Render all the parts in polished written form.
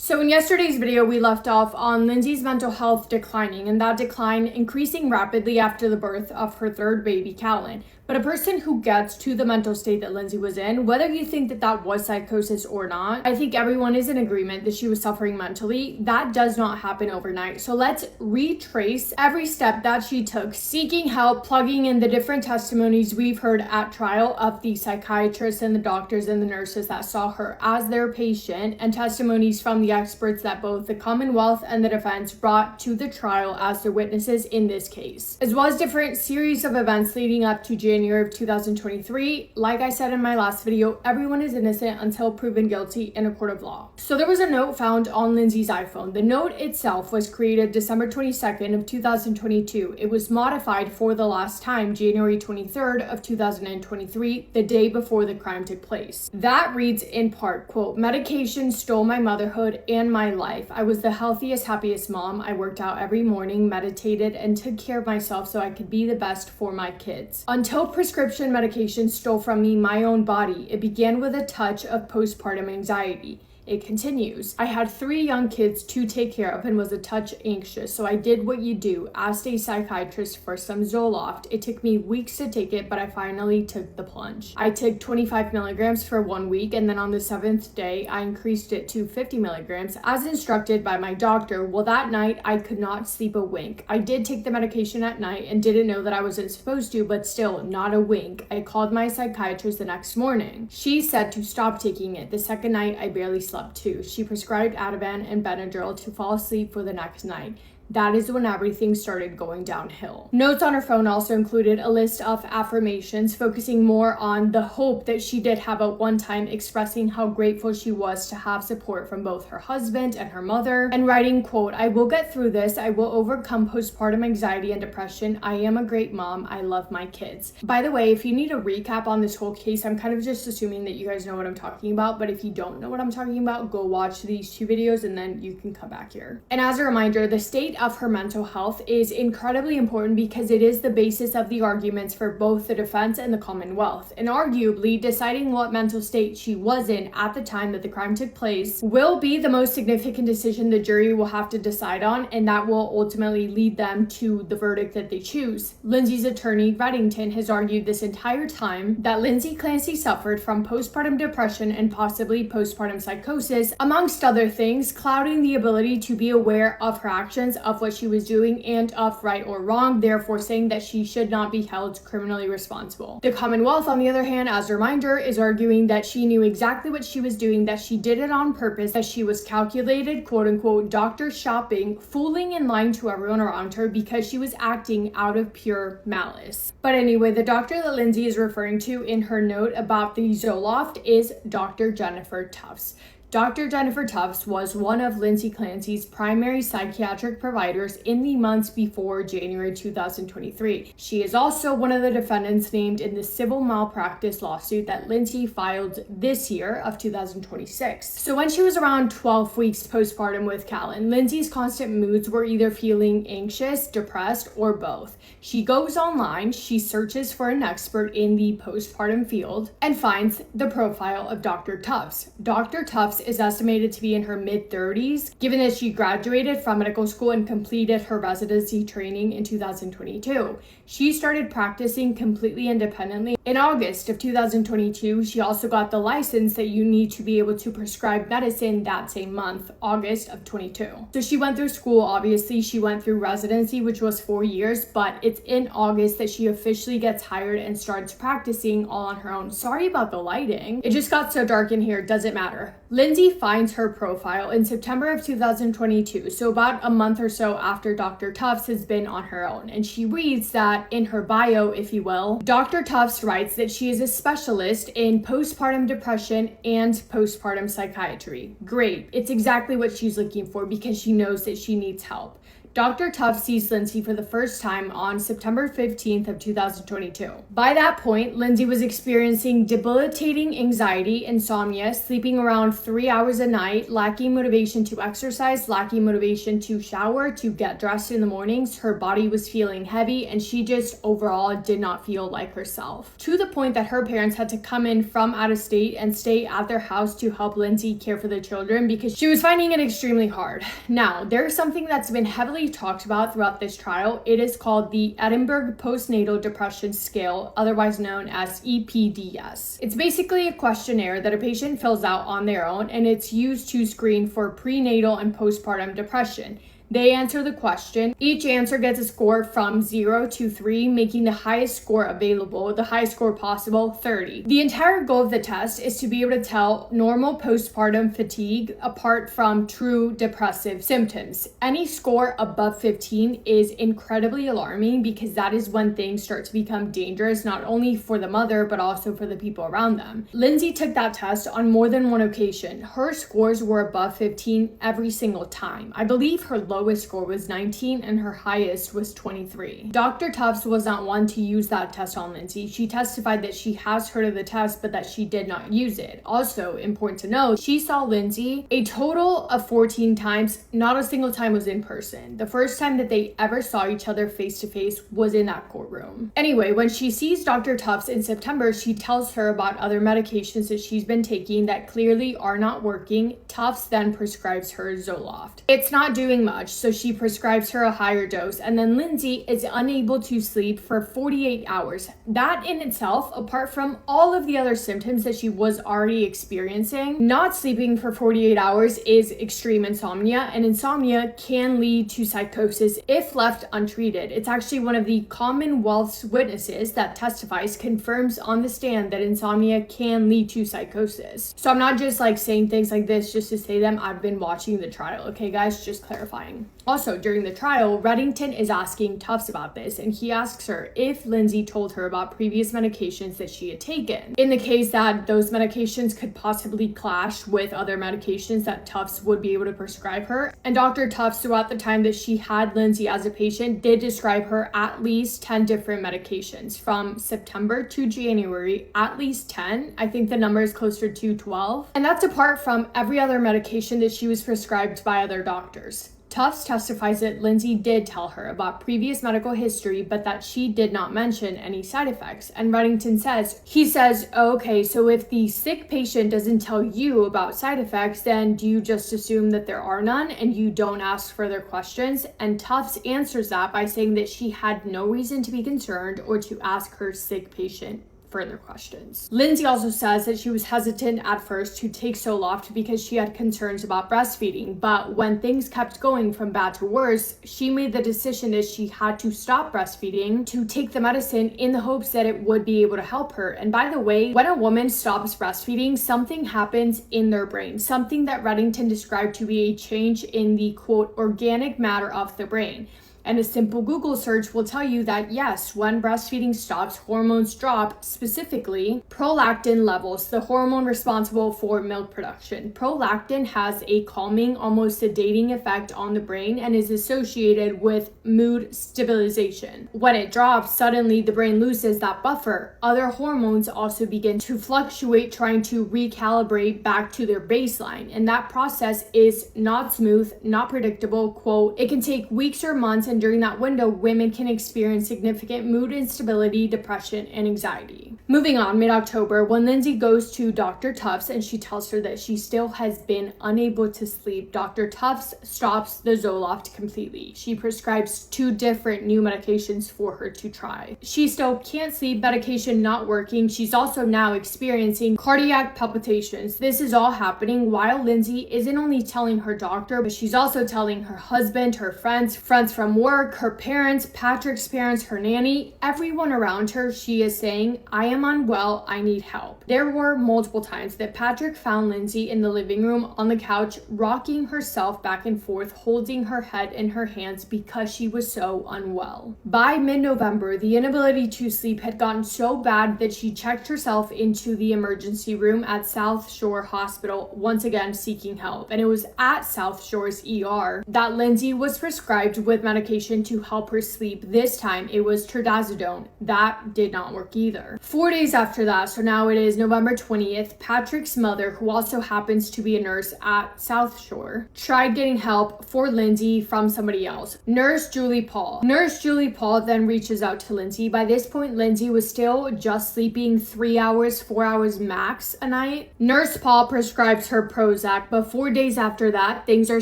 So in yesterday's video, we left off on Lindsay's mental health declining, and that decline increasing rapidly after the birth of her third baby, Callan. But a person who gets to the mental state that Lindsay was in, whether you think that that was psychosis or not, I think everyone is in agreement that she was suffering mentally. That does not happen overnight. So let's retrace every step that she took, seeking help, plugging in the different testimonies we've heard at trial of the psychiatrists and the doctors and the nurses that saw her as their patient, and testimonies from the experts that both the Commonwealth and the defense brought to the trial as their witnesses in this case, as well as different series of events leading up to January of 2023. Like I said in my last video, everyone is innocent until proven guilty in a court of law. So there was a note found on Lindsay's iPhone. The note itself was created December 22nd of 2022. It was modified for the last time January 23rd of 2023, the day before the crime took place. That reads in part, quote, "Medication stole my motherhood and my life. I was the healthiest, happiest mom. I worked out every morning, meditated, and took care of myself so I could be the best for my kids. Until prescription medication stole from me my own body. It began with a touch of postpartum anxiety." It continues, "I had 3 young kids to take care of and was a touch anxious, so I did what you do, asked a psychiatrist for some Zoloft. It took me weeks to take it, but I finally took the plunge. I took 25 milligrams for 1 week, and then on the 7th day, I increased it to 50 milligrams as instructed by my doctor. Well, that night, I could not sleep a wink. I did take the medication at night and didn't know that I wasn't supposed to, but still, not a wink. I called my psychiatrist the next morning. She said to stop taking it. The second night, I barely slept too. She prescribed Ativan and Benadryl to fall asleep for the next night. That is when everything started going downhill." Notes on her phone also included a list of affirmations, focusing more on the hope that she did have at one time, expressing how grateful she was to have support from both her husband and her mother, and writing, quote, "I will get through this. I will overcome postpartum anxiety and depression. I am a great mom. I love my kids." By the way, if you need a recap on this whole case, I'm kind of just assuming that you guys know what I'm talking about, but if you don't know what I'm talking about, go watch these 2 videos and then you can come back here. And as a reminder, the state of her mental health is incredibly important because it is the basis of the arguments for both the defense and the Commonwealth. And arguably, deciding what mental state she was in at the time that the crime took place will be the most significant decision the jury will have to decide on, and that will ultimately lead them to the verdict that they choose. Lindsay's attorney, Reddington, has argued this entire time that Lindsay Clancy suffered from postpartum depression and possibly postpartum psychosis, amongst other things, clouding the ability to be aware of her actions, of what she was doing, and of right or wrong, therefore saying that she should not be held criminally responsible. The Commonwealth, on the other hand, as a reminder, is arguing that she knew exactly what she was doing, that she did it on purpose, that she was calculated, quote unquote, doctor shopping, fooling and lying to everyone around her because she was acting out of pure malice. But anyway, the doctor that Lindsay is referring to in her note about the Zoloft is Dr. Jennifer Tufts. Dr. Jennifer Tufts was one of Lindsay Clancy's primary psychiatric providers in the months before January 2023. She is also one of the defendants named in the civil malpractice lawsuit that Lindsay filed this year of 2026. So when she was around 12 weeks postpartum with Callan, Lindsay's constant moods were either feeling anxious, depressed, or both. She goes online, she searches for an expert in the postpartum field, and finds the profile of Dr. Tufts. Dr. Tufts is estimated to be in her mid-30s, given that she graduated from medical school and completed her residency training in 2022. She started practicing completely independently. In August of 2022, she also got the license that you need to be able to prescribe medicine that same month, August of 22. So she went through school, obviously. She went through residency, which was 4 years, but it's in August that she officially gets hired and starts practicing all on her own. Sorry about the lighting. It just got so dark in here, it doesn't matter. Lindsay finds her profile in September of 2022, so about a month or so after Dr. Tufts has been on her own, and she reads that in her bio, if you will, Dr. Tufts writes that she is a specialist in postpartum depression and postpartum psychiatry. Great. It's exactly what she's looking for because she knows that she needs help. Dr. Tufts sees Lindsay for the first time on September 15th of 2022. By that point, Lindsay was experiencing debilitating anxiety, insomnia, sleeping around 3 hours a night, lacking motivation to exercise, lacking motivation to shower, to get dressed in the mornings. Her body was feeling heavy and she just overall did not feel like herself. To the point that her parents had to come in from out of state and stay at their house to help Lindsay care for the children because she was finding it extremely hard. Now, there's something that's been heavily talked about throughout this trial. It is called the Edinburgh Postnatal Depression Scale, otherwise known as EPDS. It's basically a questionnaire that a patient fills out on their own, and it's used to screen for prenatal and postpartum depression. They answer the question. Each answer gets a score from 0 to 3, making the highest score available, the highest score possible, 30. The entire goal of the test is to be able to tell normal postpartum fatigue apart from true depressive symptoms. Any score above 15 is incredibly alarming because that is when things start to become dangerous, not only for the mother, but also for the people around them. Lindsay took that test on more than one occasion. Her scores were above 15 every single time. I believe her lowest score was 19 and her highest was 23. Dr. Tufts was not one to use that test on Lindsay. She testified that she has heard of the test, but that she did not use it. Also, important to know, she saw Lindsay a total of 14 times. Not a single time was in person. The first time that they ever saw each other face to face was in that courtroom. Anyway, when she sees Dr. Tufts in September, she tells her about other medications that she's been taking that clearly are not working. Tufts then prescribes her Zoloft. It's not doing much, so she prescribes her a higher dose, and then Lindsay is unable to sleep for 48 hours. That in itself, apart from all of the other symptoms that she was already experiencing, not sleeping for 48 hours is extreme insomnia, and insomnia can lead to psychosis if left untreated. It's actually one of the Commonwealth's witnesses that testifies confirms on the stand that insomnia can lead to psychosis. So I'm not just like saying things like this just to say them. I've been watching the trial, okay guys, just clarifying. Also, during the trial, Reddington is asking Tufts about this, and he asks her if Lindsay told her about previous medications that she had taken, in the case that those medications could possibly clash with other medications that Tufts would be able to prescribe her. And Dr. Tufts, throughout the time that she had Lindsay as a patient, did describe her at least 10 different medications. From September to January, at least 10. I think the number is closer to 12. And that's apart from every other medication that she was prescribed by other doctors. Tufts testifies that Lindsay did tell her about previous medical history, but that she did not mention any side effects. And Reddington says, okay, so if the sick patient doesn't tell you about side effects, then do you just assume that there are none and you don't ask further questions? And Tufts answers that by saying that she had no reason to be concerned or to ask her sick patient further questions. Lindsay also says that she was hesitant at first to take Zoloft because she had concerns about breastfeeding, but when things kept going from bad to worse, she made the decision that she had to stop breastfeeding to take the medicine in the hopes that it would be able to help her. And by the way, when a woman stops breastfeeding, something happens in their brain, something that Reddington described to be a change in the quote organic matter of the brain. And a simple Google search will tell you that yes, when breastfeeding stops, hormones drop, specifically prolactin levels, the hormone responsible for milk production. Prolactin has a calming, almost sedating effect on the brain and is associated with mood stabilization. When it drops, suddenly the brain loses that buffer. Other hormones also begin to fluctuate, trying to recalibrate back to their baseline. And that process is not smooth, not predictable. Quote, it can take weeks or months, and during that window, women can experience significant mood instability, depression, and anxiety. Moving on, mid-October, when Lindsay goes to Dr. Tufts and she tells her that she still has been unable to sleep, Dr. Tufts stops the Zoloft completely. She prescribes 2 different new medications for her to try. She still can't sleep, medication not working. She's also now experiencing cardiac palpitations. This is all happening while Lindsay isn't only telling her doctor, but she's also telling her husband, her friends from work, work, her parents, Patrick's parents, her nanny, everyone around her, she is saying, I am unwell, I need help. There were multiple times that Patrick found Lindsay in the living room on the couch, rocking herself back and forth, holding her head in her hands because she was so unwell. By mid-November, the inability to sleep had gotten so bad that she checked herself into the emergency room at South Shore Hospital, once again seeking help. And it was at South Shore's ER that Lindsay was prescribed with medication to help her sleep. This time it was trazodone. That did not work either. 4 days after that, so now it is November 20th, Patrick's mother, who also happens to be a nurse at South Shore, tried getting help for Lindsay from somebody else, Nurse Julie Paul. Nurse Julie Paul then reaches out to Lindsay. By this point, Lindsay was still just sleeping 3 hours, 4 hours max a night. Nurse Paul prescribes her Prozac, but 4 days after that, things are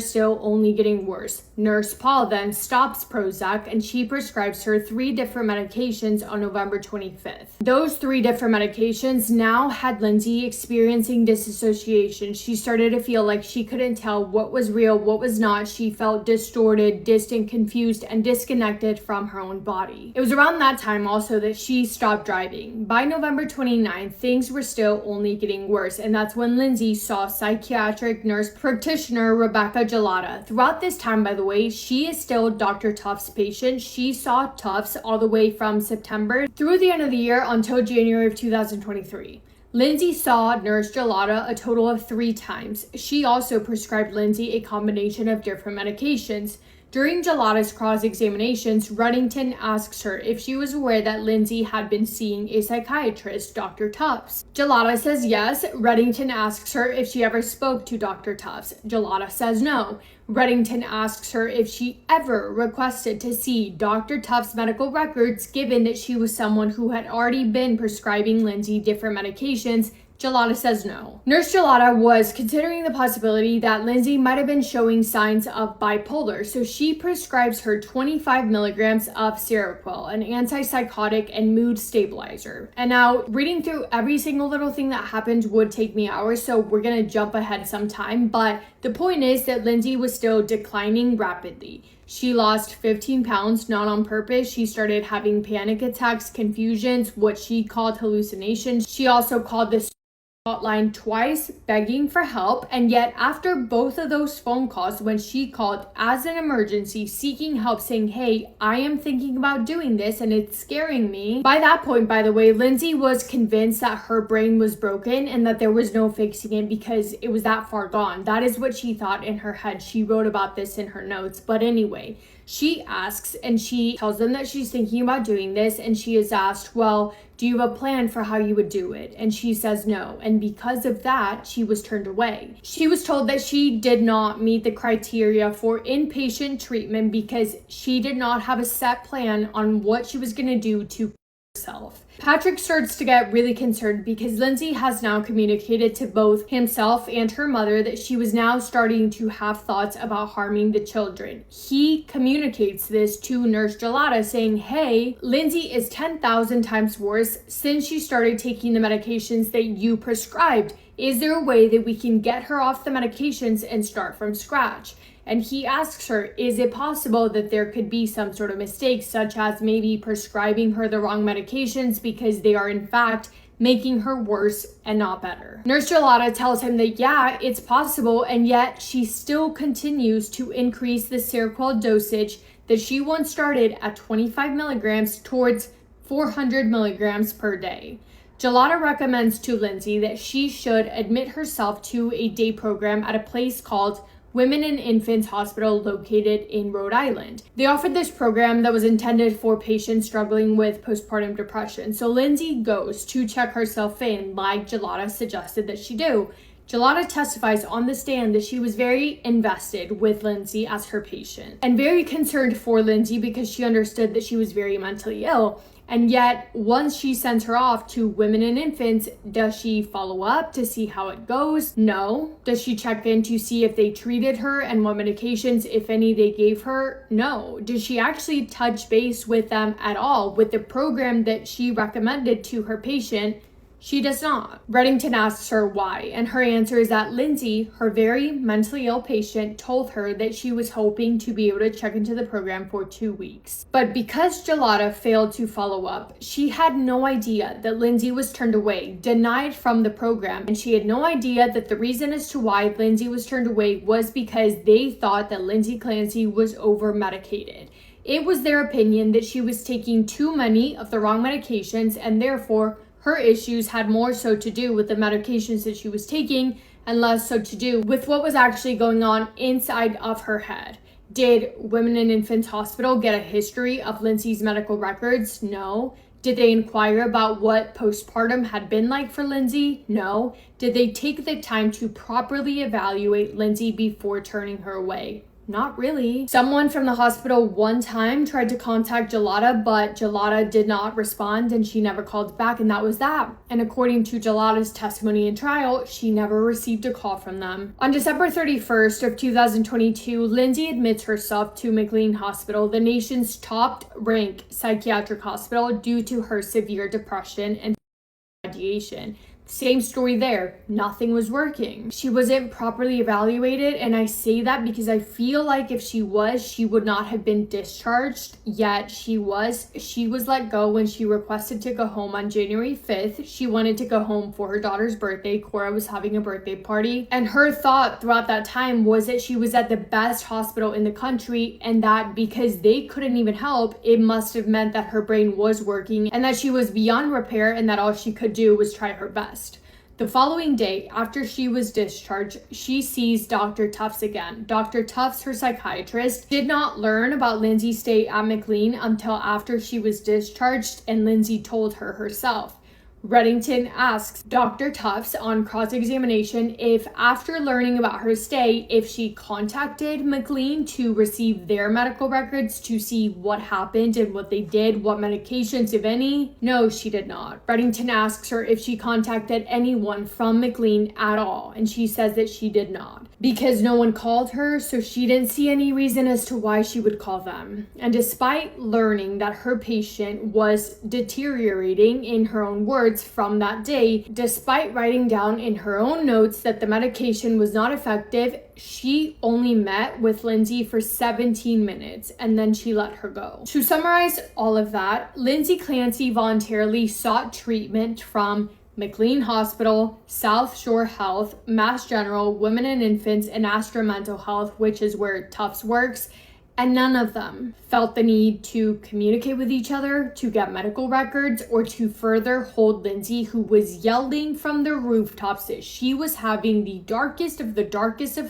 still only getting worse. Nurse Paul then stops Prozac and she prescribes her 3 different medications on November 25th. Those 3 different medications now had Lindsay experiencing dissociation. She started to feel like she couldn't tell what was real, what was not. She felt distorted, distant, confused, and disconnected from her own body. It was around that time also that she stopped driving. By November 29th, things were still only getting worse, and that's when Lindsay saw psychiatric nurse practitioner Rebecca Jollotta. Throughout this time, by the way, she is still Dr. Tufts' patient. She saw Tufts all the way from September through the end of the year until January of 2023. Lindsay saw Nurse Jollotta a total of 3 times. She also prescribed Lindsay a combination of different medications. During Jollotta's cross-examinations, Reddington asks her if she was aware that Lindsay had been seeing a psychiatrist, Dr. Tufts. Jollotta says yes. Reddington asks her if she ever spoke to Dr. Tufts. Jollotta says no. Reddington asks her if she ever requested to see Dr. Tufts' medical records, given that she was someone who had already been prescribing Lindsay different medications. Jollotta says no. Nurse Jollotta was considering the possibility that Lindsay might have been showing signs of bipolar, so she prescribes her 25 milligrams of Seroquel, an antipsychotic and mood stabilizer. And now, reading through every single little thing that happened would take me hours, so we're gonna jump ahead some time, but the point is that Lindsay was still declining rapidly. She lost 15 pounds, not on purpose. She started having panic attacks, confusions, what she called hallucinations. She also called this hotline twice, begging for help, and yet after both of those phone calls, when she called as an emergency seeking help, saying, hey, I am thinking about doing this and it's scaring me. By that point, by the way, Lindsay was convinced that her brain was broken and that there was no fixing it because it was that far gone. That is what she thought in her head. She wrote about this in her notes. But anyway, she asks and she tells them that she's thinking about doing this, and she is asked, well, do you have a plan for how you would do it? And she says no. And because of that, she was turned away. She was told that she did not meet the criteria for inpatient treatment because she did not have a set plan on what she was going to do to herself. Patrick starts to get really concerned because Lindsay has now communicated to both himself and her mother that she was now starting to have thoughts about harming the children. He communicates this to Nurse Jollotta, saying, hey, Lindsay is 10,000 times worse since she started taking the medications that you prescribed. Is there a way that we can get her off the medications and start from scratch? And he asks her, is it possible that there could be some sort of mistake, such as maybe prescribing her the wrong medications because they are in fact making her worse and not better? Nurse Jollotta tells him that yeah, it's possible, and yet she still continues to increase the Seroquel dosage that she once started at 25 milligrams towards 400 milligrams per day. Jollotta recommends to Lindsay that she should admit herself to a day program at a place called Women and Infants Hospital located in Rhode Island. They offered this program that was intended for patients struggling with postpartum depression. So Lindsay goes to check herself in, like Jollotta suggested that she do. Jollotta testifies on the stand that she was very invested with Lindsay as her patient and very concerned for Lindsay because she understood that she was very mentally ill. And yet, once she sends her off to Women and Infants, does she follow up to see how it goes? No. Does she check in to see if they treated her and what medications, if any, they gave her? No. Does she actually touch base with them at all with the program that she recommended to her patient? She does not. Reddington asks her why, and her answer is that Lindsay, her very mentally ill patient, told her that she was hoping to be able to check into the program for 2 weeks. But because Jollotta failed to follow up, she had no idea that Lindsay was turned away, denied from the program, and she had no idea that the reason as to why Lindsay was turned away was because they thought that Lindsay Clancy was over-medicated. It was their opinion that she was taking too many of the wrong medications, and therefore her issues had more so to do with the medications that she was taking and less so to do with what was actually going on inside of her head. Did Women and Infants Hospital get a history of Lindsay's medical records? No. Did they inquire about what postpartum had been like for Lindsay? No. Did they take the time to properly evaluate Lindsay before turning her away? Not really. Someone from the hospital one time tried to contact Jollotta, but Jollotta did not respond and she never called back, and that was that. And according to Jollotta's testimony in trial, she never received a call from them. On December 31st of 2022, Lindsay admits herself to McLean Hospital, the nation's top-ranked psychiatric hospital, due to her severe depression and ideation. Same story there. Nothing was working. She wasn't properly evaluated, and I say that because I feel like if she was, she would not have been discharged, yet she was. She was let go when she requested to go home on January 5th. She wanted to go home for her daughter's birthday. Cora was having a birthday party, and her thought throughout that time was that she was at the best hospital in the country, and that because they couldn't even help, it must have meant that her brain was working and that she was beyond repair and that all she could do was try her best. The following day, after she was discharged, she sees Dr. Tufts again. Dr. Tufts, her psychiatrist, did not learn about Lindsay's stay at McLean until after she was discharged, and Lindsay told her herself. Reddington asks Dr. Tufts on cross-examination if, after learning about her stay, if she contacted McLean to receive their medical records to see what happened and what they did, what medications, if any. No, she did not. Reddington asks her if she contacted anyone from McLean at all, and she says that she did not. Because no one called her, so she didn't see any reason as to why she would call them. And despite learning that her patient was deteriorating, in her own words, from that day, despite writing down in her own notes that the medication was not effective, she only met with Lindsay for 17 minutes and then she let her go. To summarize all of that, Lindsay Clancy voluntarily sought treatment from McLean Hospital, South Shore Health, Mass General, Women and Infants, and Astra Mental Health, which is where Tufts works, and none of them felt the need to communicate with each other, to get medical records, or to further hold Lindsay, who was yelling from the rooftops that she was having the darkest of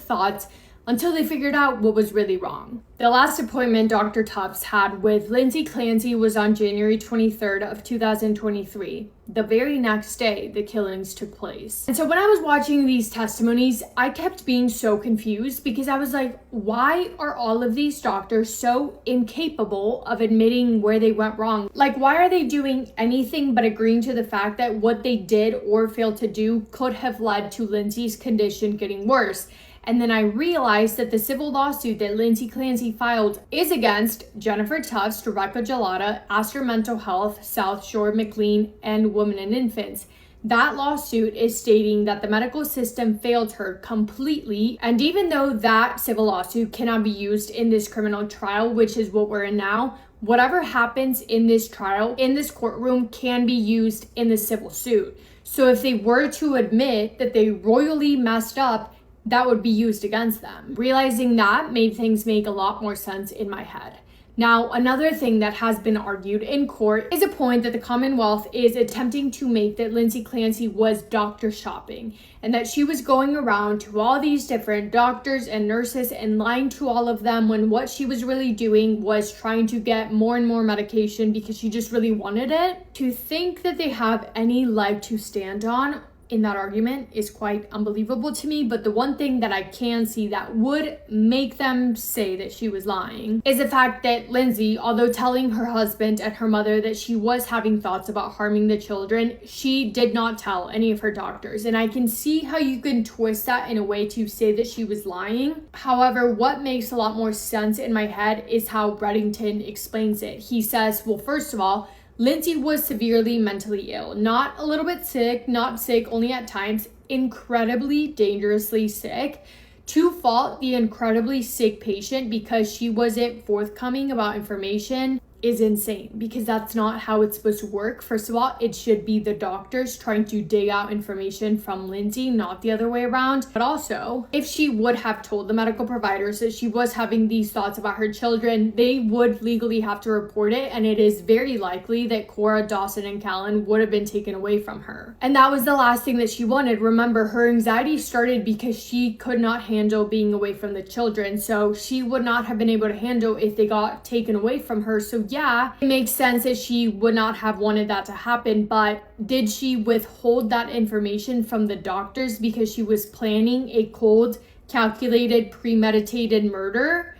thoughts, until they figured out what was really wrong. The last appointment Dr. Tufts had with Lindsay Clancy was on January 23rd of 2023. The very next day, the killings took place. And so when I was watching these testimonies, I kept being so confused because I was like, why are all of these doctors so incapable of admitting where they went wrong? Like, why are they doing anything but agreeing to the fact that what they did or failed to do could have led to Lindsay's condition getting worse? And then I realized that the civil lawsuit that Lindsay Clancy filed is against Jennifer Tufts, Rebecca Jollotta, Astra Mental Health, South Shore, McLean, and Women and Infants. That lawsuit is stating that the medical system failed her completely. And even though that civil lawsuit cannot be used in this criminal trial, which is what we're in now, whatever happens in this trial, in this courtroom, can be used in the civil suit. So if they were to admit that they royally messed up, that would be used against them. Realizing that made things make a lot more sense in my head. Now, another thing that has been argued in court is a point that the Commonwealth is attempting to make, that Lindsay Clancy was doctor shopping and that she was going around to all these different doctors and nurses and lying to all of them, when what she was really doing was trying to get more and more medication because she just really wanted it. To think that they have any leg to stand on in that argument is quite unbelievable to me. But the one thing that I can see that would make them say that she was lying is the fact that Lindsay, although telling her husband and her mother that she was having thoughts about harming the children, she did not tell any of her doctors. And I can see how you can twist that in a way to say that she was lying. However, what makes a lot more sense in my head is how Reddington explains it. He says, well, first of all, Lindsay was severely mentally ill, not a little bit sick, not sick only at times, incredibly dangerously sick. To fault the incredibly sick patient because she wasn't forthcoming about information is insane, because that's not how it's supposed to work. First of all, it should be the doctors trying to dig out information from Lindsay, not the other way around. But also, if she would have told the medical providers that she was having these thoughts about her children, they would legally have to report it, and it is very likely that Cora, Dawson, and Callan would have been taken away from her. And that was the last thing that she wanted. Remember, her anxiety started because she could not handle being away from the children, so she would not have been able to handle if they got taken away from her. So yeah, it makes sense that she would not have wanted that to happen, but did she withhold that information from the doctors because she was planning a cold, calculated, premeditated murder?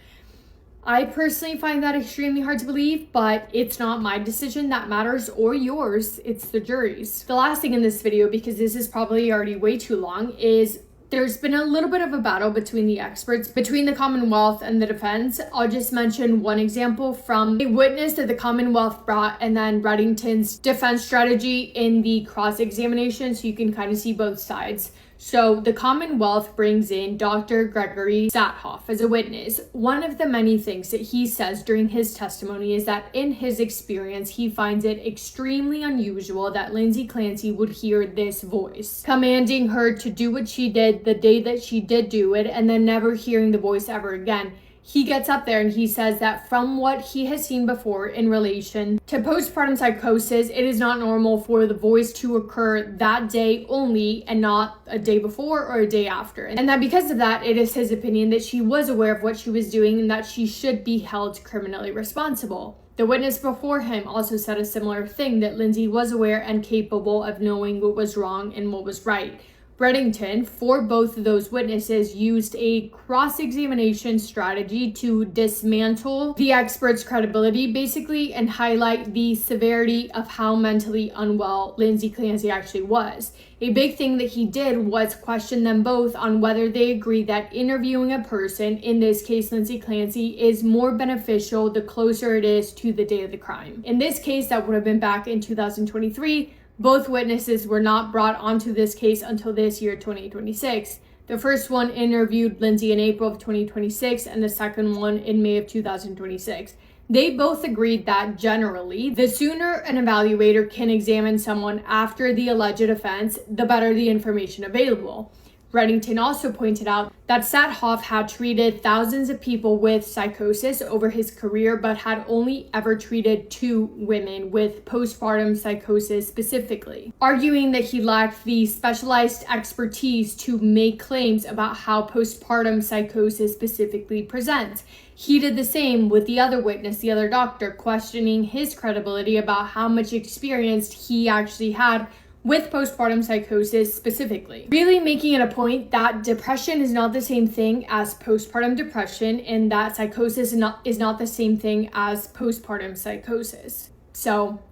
I personally find that extremely hard to believe, but it's not my decision that matters, or yours, it's the jury's. The last thing in this video, because this is probably already way too long, is there's been a little bit of a battle between the experts, between the Commonwealth and the defense. I'll just mention one example from a witness that the Commonwealth brought, and then Reddington's defense strategy in the cross-examination, so you can kind of see both sides. So the Commonwealth brings in Dr. Gregory Sathoff as a witness. One of the many things that he says during his testimony is that in his experience, he finds it extremely unusual that Lindsay Clancy would hear this voice, commanding her to do what she did the day that she did do it, and then never hearing the voice ever again. He gets up there and he says that from what he has seen before in relation to postpartum psychosis, it is not normal for the voice to occur that day only and not a day before or a day after. And that because of that, it is his opinion that she was aware of what she was doing and that she should be held criminally responsible. The witness before him also said a similar thing, that Lindsay was aware and capable of knowing what was wrong and what was right. Reddington, for both of those witnesses, used a cross-examination strategy to dismantle the expert's credibility, basically, and highlight the severity of how mentally unwell Lindsay Clancy actually was. A big thing that he did was question them both on whether they agree that interviewing a person, in this case Lindsay Clancy, is more beneficial the closer it is to the day of the crime. In this case, that would have been back in 2023. Both witnesses were not brought onto this case until this year, 2026. The first one interviewed Lindsay in April of 2026 and the second one in May of 2026. They both agreed that generally, the sooner an evaluator can examine someone after the alleged offense, the better the information available. Reddington also pointed out that Sathoff had treated thousands of people with psychosis over his career, but had only ever treated 2 women with postpartum psychosis specifically, arguing that he lacked the specialized expertise to make claims about how postpartum psychosis specifically presents. He did the same with the other witness, the other doctor, questioning his credibility about how much experience he actually had with postpartum psychosis specifically, really making it a point that depression is not the same thing as postpartum depression, and that psychosis is not the same thing as postpartum psychosis. So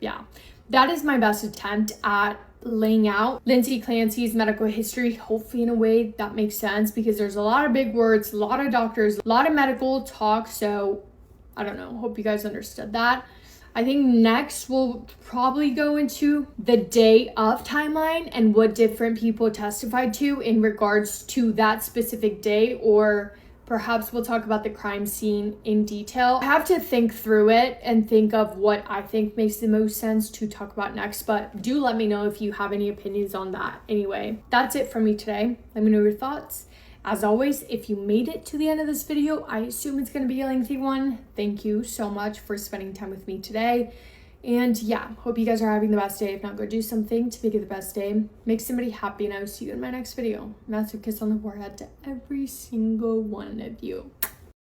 yeah, that is my best attempt at laying out Lindsay Clancy's medical history, hopefully in a way that makes sense, because there's a lot of big words, a lot of doctors, a lot of medical talk, so I don't know, hope you guys understood that. I think next we'll probably go into the day of timeline and what different people testified to in regards to that specific day, or perhaps we'll talk about the crime scene in detail. I have to think through it and think of what I think makes the most sense to talk about next, but do let me know if you have any opinions on that. Anyway, that's it from me today. Let me know your thoughts. As always, if you made it to the end of this video, I assume it's going to be a lengthy one. Thank you so much for spending time with me today. And yeah, hope you guys are having the best day. If not, go do something to make it the best day. Make somebody happy, and I will see you in my next video. Massive kiss on the forehead to every single one of you.